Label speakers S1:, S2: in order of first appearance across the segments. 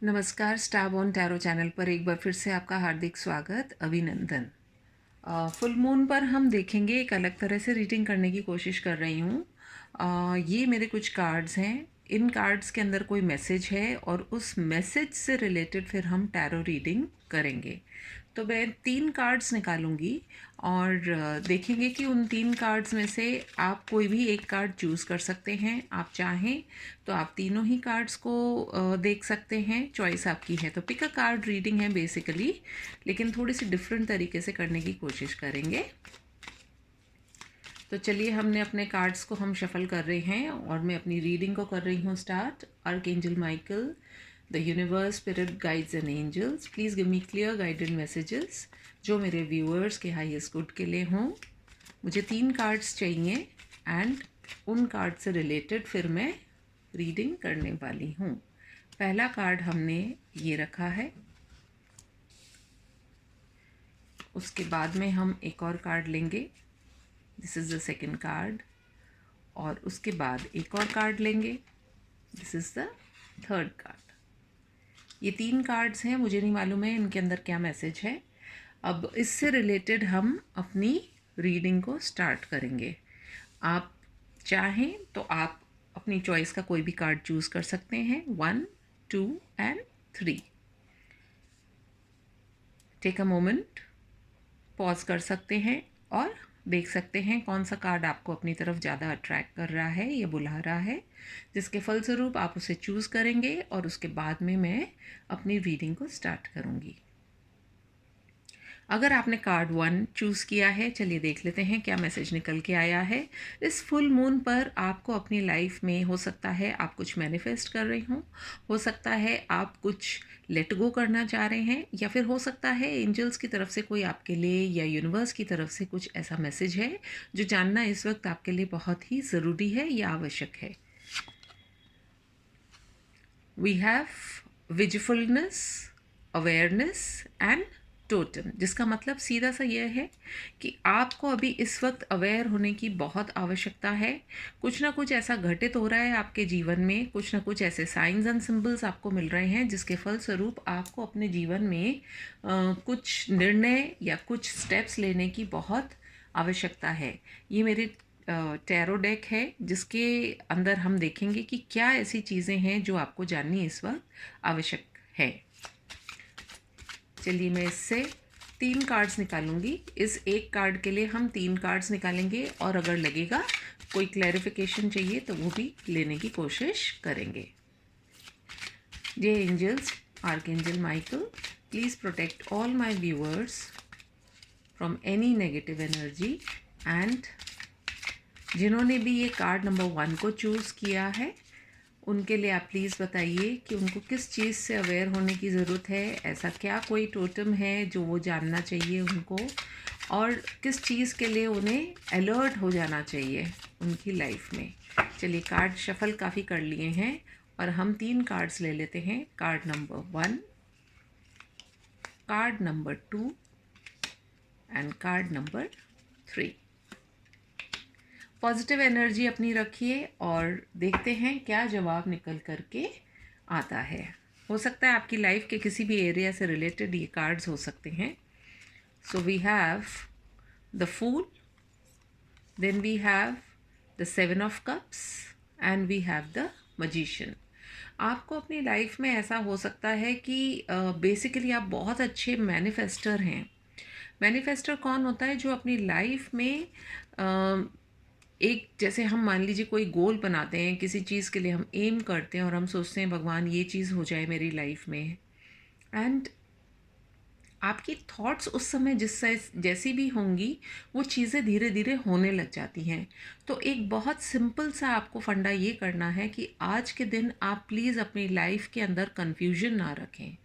S1: नमस्कार, star born tarot channel पर एक बार फिर से आपका हार्दिक स्वागत, अभिनंदन। फुल मून पर हम देखेंगे, एक अलग तरह से रीडिंग करने की कोशिश कर रही हूँ। ये मेरे कुछ कार्ड्स हैं। इन कार्ड्स के अंदर कोई मैसेज है और उस मैसेज से रिलेटेड फिर हम टैरो रीडिंग करेंगे। तो मैं 3 कार्ड्स निकालूंगी और देखेंगे कि उन 3 कार्ड्स में से आप कोई भी एक कार्ड चूज़ कर सकते हैं। आप चाहें तो आप तीनों ही कार्ड्स को देख सकते हैं, चॉइस आपकी है। तो पिक अ कार्ड रीडिंग है बेसिकली, लेकिन थोड़ी सी डिफरेंट तरीके से करने की कोशिश करेंगे। तो चलिए, हमने अपने कार्ड्स को हम शफल कर रहे हैं और मैं अपनी रीडिंग को कर रही हूँ start. Archangel Michael, the universe, spirit guides and angels, please give me clear guided messages जो मेरे व्यूअर्स के हाईएस्ट गुड के लिए हों। मुझे 3 कार्ड्स चाहिए एंड उन कार्ड से रिलेटेड फिर मैं रीडिंग करने वाली हूँ। पहला कार्ड हमने ये रखा है, उसके बाद में हम एक और कार्ड लेंगे, this is the second card, और उसके बाद एक और कार्ड लेंगे, this is the third card. ये 3 कार्ड्स हैं, मुझे नहीं मालूम है इनके अंदर क्या मैसेज है। अब इससे रिलेटेड हम अपनी रीडिंग को स्टार्ट करेंगे। आप चाहें तो आप अपनी चॉइस का कोई भी कार्ड चूज़ कर सकते हैं, 1, 2 एंड 3। टेक अ मोमेंट, पॉज कर सकते हैं और देख सकते हैं कौन सा कार्ड आपको अपनी तरफ ज़्यादा अट्रैक्ट कर रहा है या बुला रहा है, जिसके फलस्वरूप आप उसे चूज़ करेंगे और उसके बाद में मैं अपनी रीडिंग को स्टार्ट करूँगी। अगर आपने कार्ड 1 चूज़ किया है, चलिए देख लेते हैं क्या मैसेज निकल के आया है। इस फुल मून पर आपको अपनी लाइफ में, हो सकता है आप कुछ मैनिफेस्ट कर रहे हो सकता है आप कुछ लेट गो करना चाह रहे हैं, या फिर हो सकता है एंजल्स की तरफ से कोई आपके लिए या यूनिवर्स की तरफ से कुछ ऐसा मैसेज है जो जानना इस वक्त आपके लिए बहुत ही ज़रूरी है या आवश्यक है। We have vigilfulness, awareness and totem, जिसका मतलब सीधा सा यह है कि आपको अभी इस वक्त अवेयर होने की बहुत आवश्यकता है। कुछ ना कुछ ऐसा घटित हो रहा है आपके जीवन में, कुछ ना कुछ ऐसे साइंस एंड सिंबल्स आपको मिल रहे हैं जिसके फलस्वरूप आपको अपने जीवन में कुछ निर्णय या कुछ स्टेप्स लेने की बहुत आवश्यकता है। ये मेरे टैरो डेक है जिसके अंदर हम देखेंगे कि क्या ऐसी चीज़ें हैं जो आपको जाननी इस वक्त आवश्यक है। चलिए, मैं इससे 3 कार्ड्स निकालूंगी। इस एक कार्ड के लिए हम 3 कार्ड्स निकालेंगे और अगर लगेगा कोई क्लैरिफिकेशन चाहिए तो वो भी लेने की कोशिश करेंगे। Dear angels, archangel Michael, please protect all my viewers from any negative energy and जिन्होंने भी ये कार्ड नंबर 1 को चूज़ किया है उनके लिए आप प्लीज़ बताइए कि उनको किस चीज़ से अवेयर होने की ज़रूरत है। ऐसा क्या कोई टोटम है जो वो जानना चाहिए उनको, और किस चीज़ के लिए उन्हें अलर्ट हो जाना चाहिए उनकी लाइफ में। चलिए, कार्ड शफल काफ़ी कर लिए हैं और हम 3 कार्ड्स ले लेते हैं। Card number 1, card number 2 and card number 3। Positive energy अपनी रखिए और देखते हैं क्या जवाब निकल करके आता है। हो सकता है आपकी लाइफ के किसी भी एरिया से रिलेटेड ये कार्ड्स हो सकते हैं। So we have the fool, then we have the 7 of cups and we have the magician. आपको अपनी लाइफ में ऐसा हो सकता है कि बेसिकली आप बहुत अच्छे मैनिफेस्टर हैं। मैनिफेस्टर कौन होता है? जो अपनी लाइफ में एक, जैसे हम मान लीजिए कोई गोल बनाते हैं, किसी चीज़ के लिए हम एम करते हैं और हम सोचते हैं भगवान ये चीज़ हो जाए मेरी लाइफ में, एंड आपकी थॉट्स उस समय जैसी भी होंगी वो चीज़ें धीरे धीरे होने लग जाती हैं। तो एक बहुत सिंपल सा आपको फंडा ये करना है कि आज के दिन आप प्लीज़ अपनी लाइफ के अंदर कन्फ्यूजन ना रखें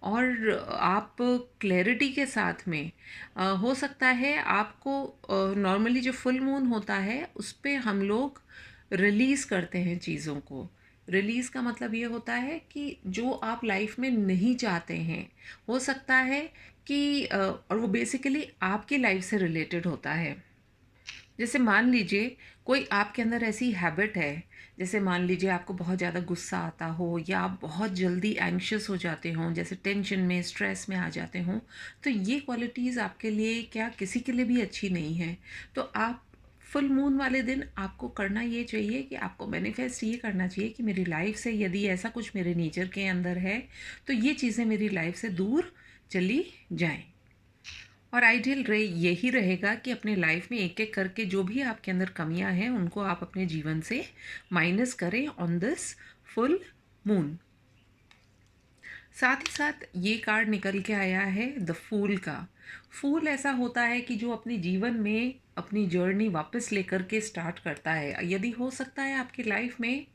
S1: और आप क्लैरिटी के साथ में हो सकता है आपको, नॉर्मली जो फुल मून होता है उस पे हम लोग रिलीज़ करते हैं चीज़ों को। रिलीज़ का मतलब ये होता है कि जो आप लाइफ में नहीं चाहते हैं, हो सकता है कि और वो बेसिकली आपकी लाइफ से रिलेटेड होता है। जैसे मान लीजिए कोई आपके अंदर ऐसी हैबिट है, जैसे मान लीजिए आपको बहुत ज़्यादा गुस्सा आता हो या आप बहुत जल्दी एंग्शियस हो जाते हो, जैसे टेंशन में स्ट्रेस में आ जाते हो, तो ये क्वालिटीज़ आपके लिए क्या किसी के लिए भी अच्छी नहीं है। तो आप फुल मून वाले दिन आपको करना ये चाहिए कि आपको मैनिफेस्ट ये करना चाहिए कि मेरी लाइफ से यदि ऐसा कुछ मेरे नेचर के अंदर है तो ये चीज़ें मेरी लाइफ से दूर चली जाएं। और आइडियल यही रहेगा कि अपने लाइफ में एक एक करके जो भी आपके अंदर कमियां हैं उनको आप अपने जीवन से माइनस करें ऑन दिस फुल मून। साथ ही साथ ये कार्ड निकल के आया है द फूल का। फूल ऐसा होता है कि जो अपने जीवन में अपनी जर्नी वापस लेकर के स्टार्ट करता है। यदि हो सकता है आपकी लाइफ में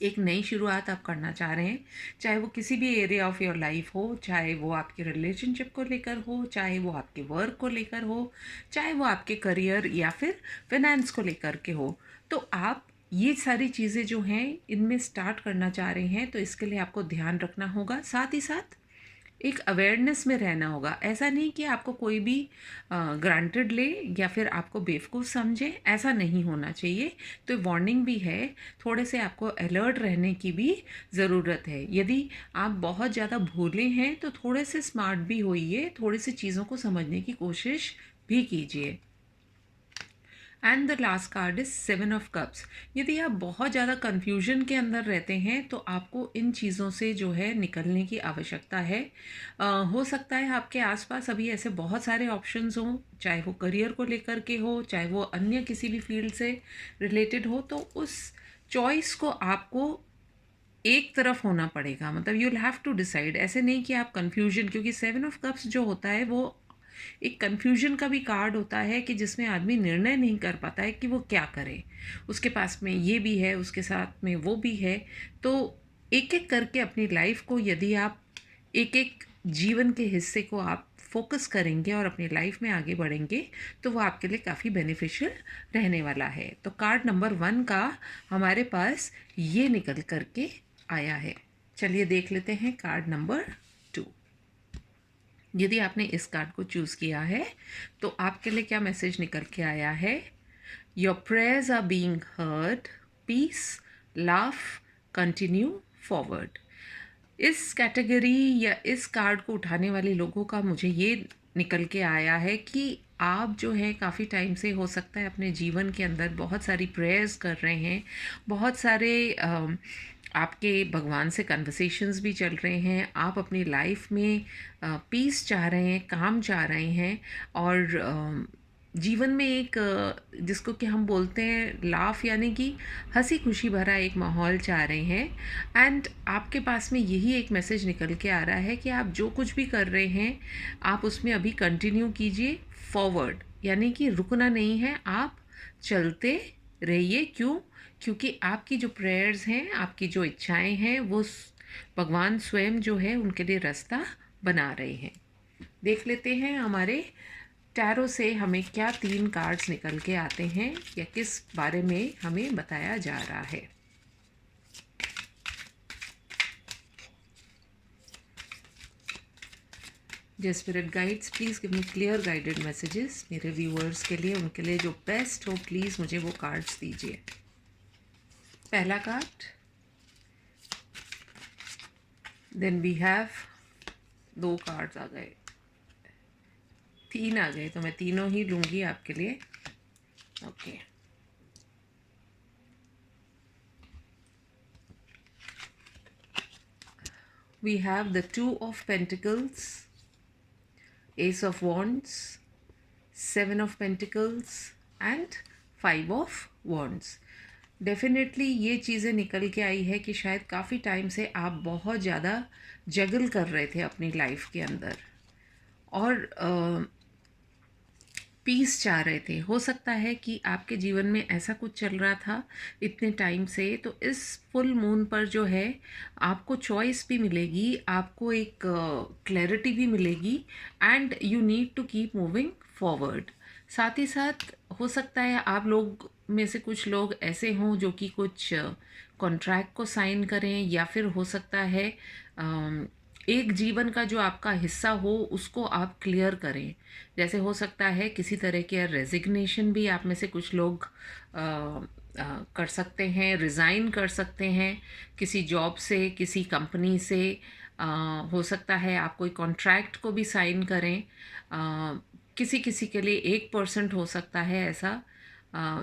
S1: एक नई शुरुआत आप करना चाह रहे हैं, चाहे वो किसी भी एरिया ऑफ योर लाइफ हो, चाहे वो आपके रिलेशनशिप को लेकर हो, चाहे वो आपके वर्क को लेकर हो, चाहे वो आपके करियर या फिर फाइनेंस को लेकर के हो, तो आप ये सारी चीज़ें जो हैं इनमें स्टार्ट करना चाह रहे हैं, तो इसके लिए आपको ध्यान रखना होगा। साथ ही साथ एक अवेयरनेस में रहना होगा। ऐसा नहीं कि आपको कोई भी ग्रांटेड ले या फिर आपको बेवकूफ़ समझे, ऐसा नहीं होना चाहिए। तो वार्निंग भी है, थोड़े से आपको अलर्ट रहने की भी ज़रूरत है। यदि आप बहुत ज़्यादा भोले हैं तो थोड़े से स्मार्ट भी होइए, थोड़ी सी चीज़ों को समझने की कोशिश भी कीजिए। And the last card is 7 of cups. यदि आप बहुत ज़्यादा कन्फ्यूजन के अंदर रहते हैं तो आपको इन चीज़ों से जो है निकलने की आवश्यकता है। हो सकता है आपके आसपास अभी ऐसे बहुत सारे ऑप्शंस हों, चाहे वो करियर को लेकर के हो, चाहे वो अन्य किसी भी फील्ड से रिलेटेड हो, तो उस चॉइस को आपको एक तरफ होना पड़ेगा। मतलब you will have to decide. ऐसे नहीं कि आप कन्फ्यूजन, क्योंकि 7 ऑफ कप्स जो होता है वो एक कन्फ्यूजन का भी कार्ड होता है कि जिसमें आदमी निर्णय नहीं कर पाता है कि वो क्या करे। उसके पास में ये भी है, उसके साथ में वो भी है। तो एक एक करके अपनी लाइफ को यदि आप एक एक जीवन के हिस्से को आप फोकस करेंगे और अपनी लाइफ में आगे बढ़ेंगे तो वो आपके लिए काफ़ी बेनिफिशियल रहने वाला है। तो कार्ड नंबर 1 का हमारे पास ये निकल करके आया है। चलिए देख लेते हैं कार्ड नंबर 2। यदि आपने इस कार्ड को चूज़ किया है तो आपके लिए क्या मैसेज निकल के आया है? Your prayers are being heard, peace, laugh, continue forward. इस कैटेगरी या इस कार्ड को उठाने वाले लोगों का मुझे ये निकल के आया है कि आप जो है काफ़ी टाइम से हो सकता है अपने जीवन के अंदर बहुत सारी प्रेयर्स कर रहे हैं, बहुत सारे आपके भगवान से कन्वर्सेशंस भी चल रहे हैं, आप अपनी लाइफ में पीस चाह रहे हैं, काम चाह रहे हैं और जीवन में एक जिसको कि हम बोलते हैं लाफ, यानी कि हंसी खुशी भरा एक माहौल चाह रहे हैं। एंड आपके पास में यही एक मैसेज निकल के आ रहा है कि आप जो कुछ भी कर रहे हैं आप उसमें अभी कंटिन्यू कीजिए, फॉरवर्ड, यानी कि रुकना नहीं है, आप चलते रहिए। क्यों? क्योंकि आपकी जो प्रेयर्स हैं, आपकी जो इच्छाएं हैं, वो भगवान स्वयं जो है उनके लिए रास्ता बना रहे हैं। देख लेते हैं हमारे टैरो से हमें क्या 3 कार्ड्स निकल के आते हैं या किस बारे में हमें बताया जा रहा है। Dear spirit guides, please give me clear guided messages मेरे व्यूअर्स के लिए, उनके लिए जो बेस्ट हो, प्लीज़ मुझे वो कार्ड्स दीजिए। पहला card, then we have 2 cards आ गए, 3 आ गए, तो मैं तीनों ही लूँगी आपके लिए। Okay, we have the 2 of Pentacles, Ace of Wands, 7 of Pentacles and 5 of Wands। Definitely ये चीज़ें निकल के आई है कि शायद काफ़ी टाइम से आप बहुत ज़्यादा जगल कर रहे थे अपनी लाइफ के अंदर और पीस चाह रहे थे। हो सकता है कि आपके जीवन में ऐसा कुछ चल रहा था इतने टाइम से, तो इस फुल मून पर जो है आपको चॉइस भी मिलेगी, आपको एक क्लैरिटी भी मिलेगी and you need to keep moving forward. साथ ही साथ हो सकता है आप लोग में से कुछ लोग ऐसे हों जो कि कुछ कॉन्ट्रैक्ट को साइन करें, या फिर हो सकता है एक जीवन का जो आपका हिस्सा हो उसको आप क्लियर करें। जैसे हो सकता है किसी तरह के रेजिग्नेशन भी आप में से कुछ लोग कर सकते हैं, रिज़ाइन कर सकते हैं किसी जॉब से, किसी कंपनी से। अ, हो सकता है आप कोई कॉन्ट्रैक्ट को भी साइन करें। किसी किसी के लिए 1% हो सकता है ऐसा।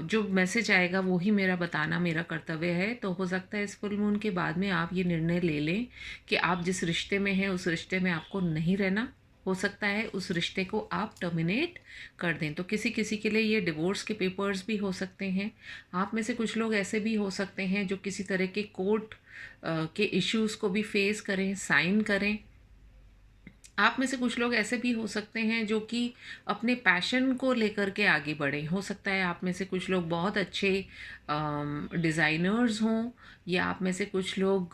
S1: जो मैसेज आएगा वो ही मेरा बताना मेरा कर्तव्य है। तो हो सकता है इस फुल मून के बाद में आप ये निर्णय ले लें कि आप जिस रिश्ते में हैं उस रिश्ते में आपको नहीं रहना। हो सकता है उस रिश्ते को आप टर्मिनेट कर दें। तो किसी किसी के लिए ये डिवोर्स के पेपर्स भी हो सकते हैं। आप में से कुछ लोग ऐसे भी हो सकते हैं जो किसी तरह के कोर्ट के इश्यूज़ को भी फेस करें, साइन करें। आप में से कुछ लोग ऐसे भी हो सकते हैं जो कि अपने पैशन को लेकर के आगे बढ़ें। हो सकता है आप में से कुछ लोग बहुत अच्छे डिज़ाइनर्स हों, या आप में से कुछ लोग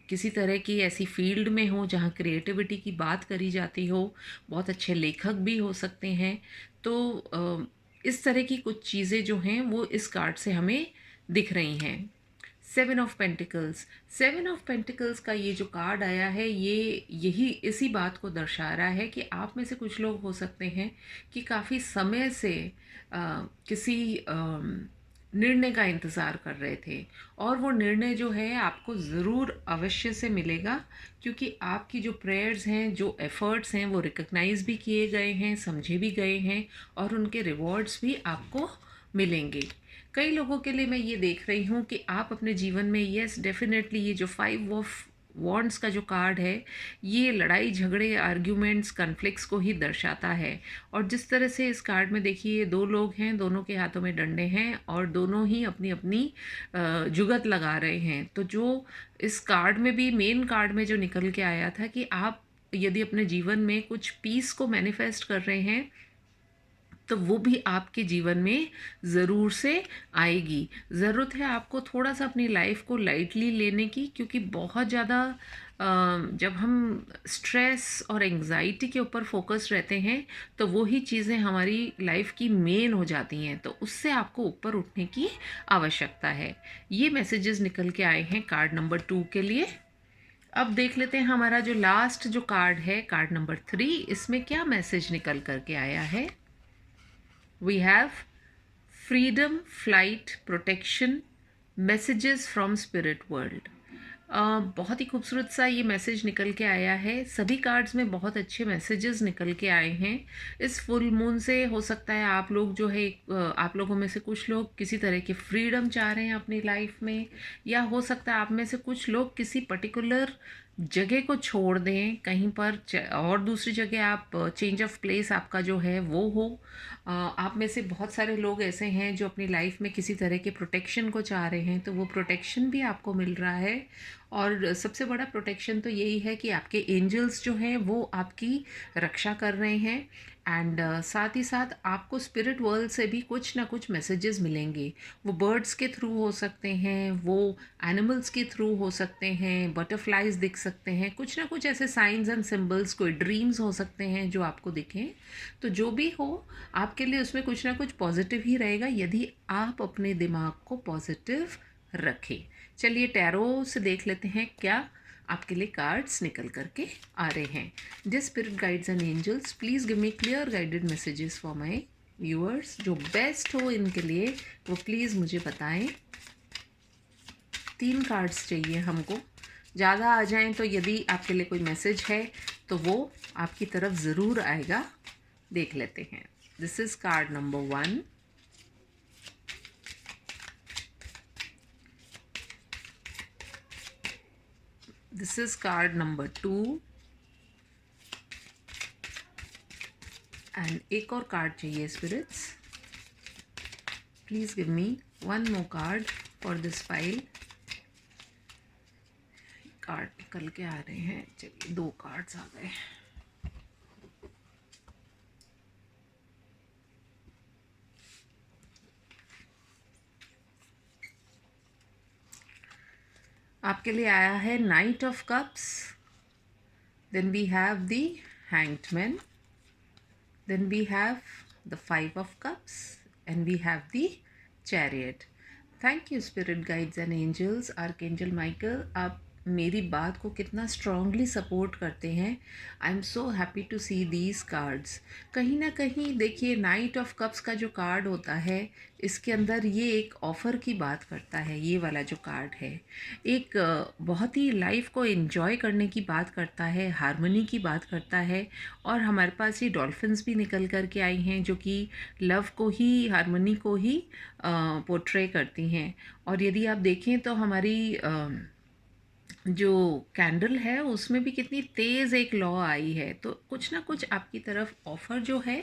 S1: किसी तरह की ऐसी फील्ड में हों जहाँ क्रिएटिविटी की बात करी जाती हो। बहुत अच्छे लेखक भी हो सकते हैं। तो इस तरह की कुछ चीज़ें जो हैं वो इस कार्ड से हमें दिख रही हैं। 7 ऑफ पेंटिकल्स। 7 ऑफ पेंटिकल्स का ये जो कार्ड आया है ये यही इसी बात को दर्शा रहा है कि आप में से कुछ लोग हो सकते हैं कि काफ़ी समय से किसी निर्णय का इंतज़ार कर रहे थे, और वो निर्णय जो है आपको ज़रूर अवश्य से मिलेगा, क्योंकि आपकी जो प्रेयर्स हैं, जो एफ़र्ट्स हैं, वो रिकग्नाइज़ भी किए गए हैं, समझे भी गए हैं, और उनके रिवॉर्ड्स भी आपको मिलेंगे। कई लोगों के लिए मैं ये देख रही हूँ कि आप अपने जीवन में, यस डेफिनेटली, ये जो 5 ऑफ वॉन्ड्स का जो कार्ड है ये लड़ाई झगड़े, आर्ग्यूमेंट्स, कन्फ्लिक्ट्स को ही दर्शाता है। और जिस तरह से इस कार्ड में देखिए, दो लोग हैं, दोनों के हाथों में डंडे हैं और दोनों ही अपनी अपनी जुगत लगा रहे हैं। तो जो इस कार्ड में भी, मेन कार्ड में जो निकल के आया था कि आप यदि अपने जीवन में कुछ पीस को मैनिफेस्ट कर रहे हैं तो वो भी आपके जीवन में ज़रूर से आएगी। ज़रूरत है आपको थोड़ा सा अपनी लाइफ को लाइटली लेने की, क्योंकि बहुत ज़्यादा जब हम स्ट्रेस और एंग्जाइटी के ऊपर फोकस रहते हैं तो वो ही चीज़ें हमारी लाइफ की मेन हो जाती हैं। तो उससे आपको ऊपर उठने की आवश्यकता है। ये मैसेजेस निकल के आए हैं कार्ड नंबर 2 के लिए। अब देख लेते हैं हमारा जो लास्ट जो कार्ड है, कार्ड नंबर 3, इसमें क्या मैसेज निकल करके आया है। We have freedom, flight, protection, messages from spirit world. बहुत ही खूबसूरत सा ये मैसेज निकल के आया है। सभी कार्ड्स में बहुत अच्छे मैसेजेस निकल के आए हैं। इस फुल मून से हो सकता है आप लोग जो है, आप लोगों में से कुछ लोग किसी तरह की फ्रीडम चाह रहे हैं अपनी लाइफ में, या हो सकता है आप में से कुछ लोग किसी पर्टिकुलर जगह को छोड़ दें, कहीं पर और दूसरी जगह आप चेंज ऑफ प्लेस आपका जो है वो हो। आप में से बहुत सारे लोग ऐसे हैं जो अपनी लाइफ में किसी तरह के प्रोटेक्शन को चाह रहे हैं, तो वो प्रोटेक्शन भी आपको मिल रहा है। और सबसे बड़ा प्रोटेक्शन तो यही है कि आपके एंजल्स जो हैं वो आपकी रक्षा कर रहे हैं। एंड साथ ही साथ आपको स्पिरिट वर्ल्ड से भी कुछ ना कुछ मैसेजेस मिलेंगे। वो बर्ड्स के थ्रू हो सकते हैं, वो एनिमल्स के थ्रू हो सकते हैं, बटरफ्लाइज दिख सकते हैं, कुछ ना कुछ ऐसे साइंस एंड सिंबल्स, कोई ड्रीम्स हो सकते हैं जो आपको दिखें। तो जो भी हो, आपके लिए उसमें कुछ ना कुछ पॉजिटिव ही रहेगा यदि आप अपने दिमाग को पॉजिटिव रखें। चलिए टैरो से देख लेते हैं क्या आपके लिए कार्ड्स निकल करके आ रहे हैं। Dear spirit guides and angels, please give me clear guided messages for my viewers. जो बेस्ट हो इनके लिए वो प्लीज़ मुझे बताएं। 3 कार्ड्स चाहिए हमको। ज़्यादा आ जाएं तो यदि आपके लिए कोई मैसेज है तो वो आपकी तरफ ज़रूर आएगा। देख लेते हैं। This is card number 1, this is card number 2, and एक और कार्ड चाहिए spirits. Please give me one more card for this file. Card निकल के आ रहे हैं। चलिए 2 कार्ड्स आ गए। आपके लिए आया है knight of cups, then we have the hanged man, then we have the 5 of cups, and we have the chariot. Thank you spirit guides and angels, archangel Michael, आप मेरी बात को कितना स्ट्रांगली सपोर्ट करते हैं। I am so happy to see these cards. कहीं ना कहीं देखिए, नाइट ऑफ कप्स का जो कार्ड होता है, इसके अंदर ये एक ऑफ़र की बात करता है। ये वाला जो कार्ड है, एक बहुत ही लाइफ को एंजॉय करने की बात करता है, हारमोनी की बात करता है। और हमारे पास ये डॉल्फिन्स भी निकल कर के आई हैं, जो कि लव को ही, हारमोनी को ही पोर्ट्रे करती हैं। और यदि आप देखें तो हमारी जो कैंडल है उसमें भी कितनी तेज़ एक लॉ आई है। तो कुछ ना कुछ आपकी तरफ ऑफ़र जो है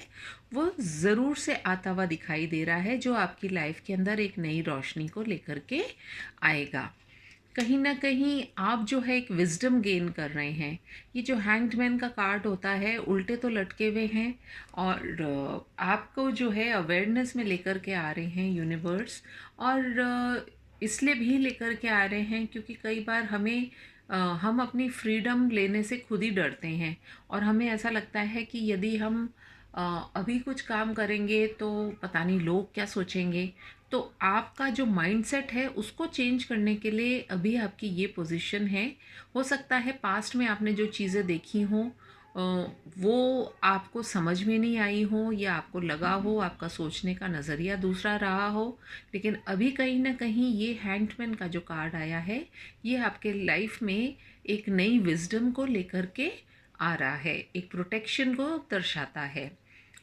S1: वो ज़रूर से आता हुआ दिखाई दे रहा है, जो आपकी लाइफ के अंदर एक नई रोशनी को लेकर के आएगा। कहीं ना कहीं आप जो है एक विजडम गेन कर रहे हैं। ये जो हैंग्ड मैन का कार्ड होता है, उल्टे तो लटके हुए हैं, और आपको जो है अवेयरनेस में लेकर के आ रहे हैं यूनिवर्स। और इसलिए भी लेकर के आ रहे हैं क्योंकि कई बार हम अपनी फ्रीडम लेने से खुद ही डरते हैं। और हमें ऐसा लगता है कि यदि हम अभी कुछ काम करेंगे तो पता नहीं लोग क्या सोचेंगे। तो आपका जो माइंडसेट है उसको चेंज करने के लिए अभी आपकी ये पोजीशन है। हो सकता है पास्ट में आपने जो चीज़ें देखी हों वो आपको समझ में नहीं आई हो, या आपको लगा हो आपका सोचने का नज़रिया दूसरा रहा हो। लेकिन अभी कहीं ना कहीं ये हैंगमैन का जो कार्ड आया है, ये आपके लाइफ में एक नई विजडम को लेकर के आ रहा है, एक प्रोटेक्शन को दर्शाता है।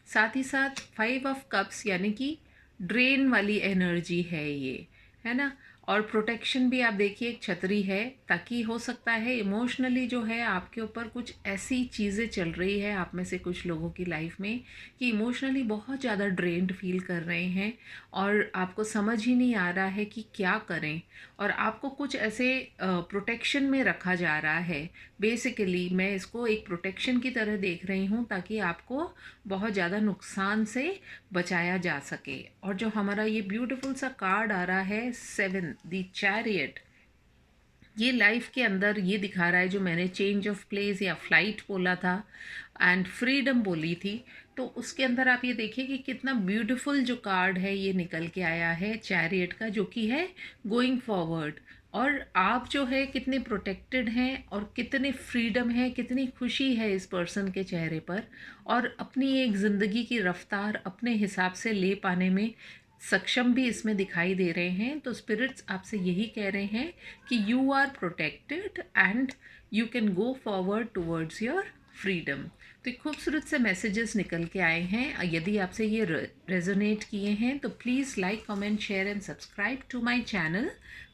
S1: साथ ही साथ 5 ऑफ कप्स यानी कि ड्रेन वाली एनर्जी है ये, है ना। और प्रोटेक्शन भी आप देखिए, एक छतरी है, ताकि हो सकता है इमोशनली जो है आपके ऊपर कुछ ऐसी चीज़ें चल रही है आप में से कुछ लोगों की लाइफ में कि इमोशनली बहुत ज़्यादा ड्रेन्ड फील कर रहे हैं, और आपको समझ ही नहीं आ रहा है कि क्या करें। और आपको कुछ ऐसे प्रोटेक्शन में रखा जा रहा है। बेसिकली मैं इसको एक प्रोटेक्शन की तरह देख रही हूँ, ताकि आपको बहुत ज़्यादा नुकसान से बचाया जा सके। और जो हमारा ये ब्यूटीफुल सा कार्ड आ रहा है 7, द चैरियट, ये लाइफ के अंदर ये दिखा रहा है, जो मैंने चेंज ऑफ प्लेस या फ्लाइट बोला था एंड फ्रीडम बोली थी, तो उसके अंदर आप ये देखिए कि कितना ब्यूटीफुल जो कार्ड है ये निकल के आया है चैरियट का, जो कि है गोइंग फॉरवर्ड। और आप जो है कितने प्रोटेक्टेड हैं, और कितने फ्रीडम है, कितनी खुशी है इस पर्सन के चेहरे पर, और अपनी एक ज़िंदगी की रफ्तार अपने हिसाब से ले पाने में सक्षम भी इसमें दिखाई दे रहे हैं। तो स्पिरिट्स आपसे यही कह रहे हैं कि you are protected and you can go forward towards your freedom. तो खूबसूरत से मैसेजेस निकल के आए हैं। यदि आपसे ये रेजोनेट किए हैं तो please like, comment, share and subscribe to my channel.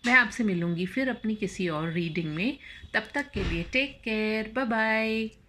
S1: मैं आपसे मिलूँगी फिर अपनी किसी और रीडिंग में। तब तक के लिए टेक केयर, बाय बाय।